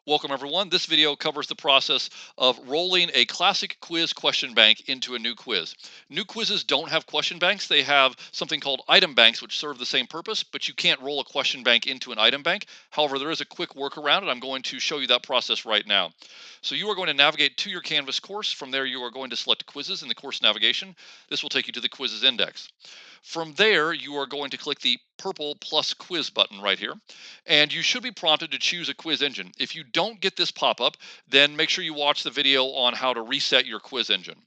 Welcome everyone. This video covers the process of rolling a classic quiz question bank into a new quiz. New quizzes don't have question banks. They have something called item banks, which serve the same purpose, but you can't roll a question bank into an item bank. However, there is a quick workaround, and I'm going to show you that process right now. So you are going to navigate to your Canvas course. From there, you are going to select quizzes in the course navigation. This will take you to the quizzes index. From there, you are going to click the purple plus quiz button right here, and you should be prompted to choose a quiz engine. If you don't get this pop-up, then make sure you watch the video on how to reset your quiz engine.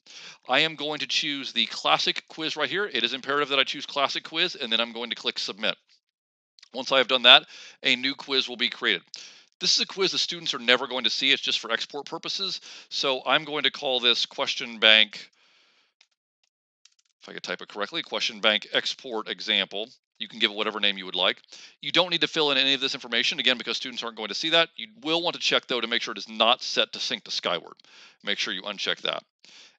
I am going to choose the classic quiz right here. It is imperative that I choose classic quiz, and then I'm going to click submit. Once I have done that, a new quiz will be created. This is a quiz the students are never going to see. It's just for export purposes. So I'm going to call this question bank, if I could type it correctly, question bank export example. You can give it whatever name you would like. You don't need to fill in any of this information, again, because students aren't going to see that. You will want to check, though, to make sure it is not set to sync to Skyward. Make sure you uncheck that.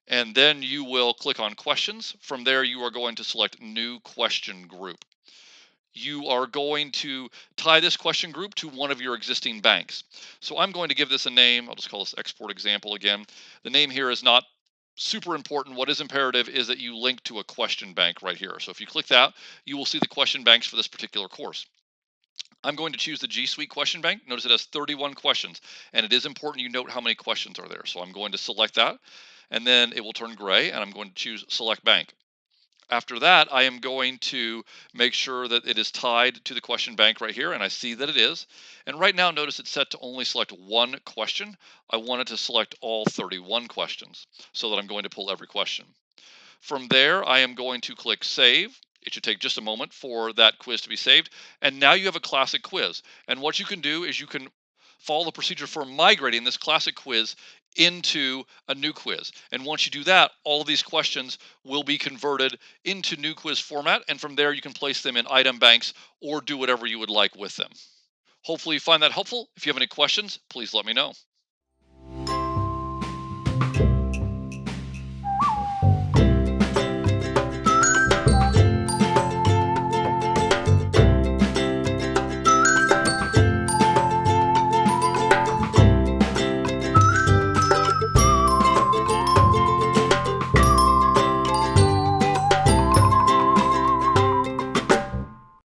And then you will click on questions. From there, you are going to select new question group. You are going to tie this question group to one of your existing banks. So I'm going to give this a name. I'll just call this export example again. The name here is not super important. What is imperative is that you link to a question bank right here. So if you click that, you will see the question banks for this particular course. I'm going to choose the G Suite question bank. Notice it has 31 questions, and it is important you note how many questions are there. So I'm going to select that, and then it will turn gray, and I'm going to choose select bank. After that, I am going to make sure that it is tied to the question bank right here, and I see that it is. And right now, notice it's set to only select one question. I want it to select all 31 questions so that I'm going to pull every question. From there, I am going to click Save. It should take just a moment for that quiz to be saved. And now you have a classic quiz. And what you can do is you can follow the procedure for migrating this classic quiz into a new quiz. And once you do that, all of these questions will be converted into new quiz format. And from there, you can place them in item banks or do whatever you would like with them. Hopefully, you find that helpful. If you have any questions, please let me know.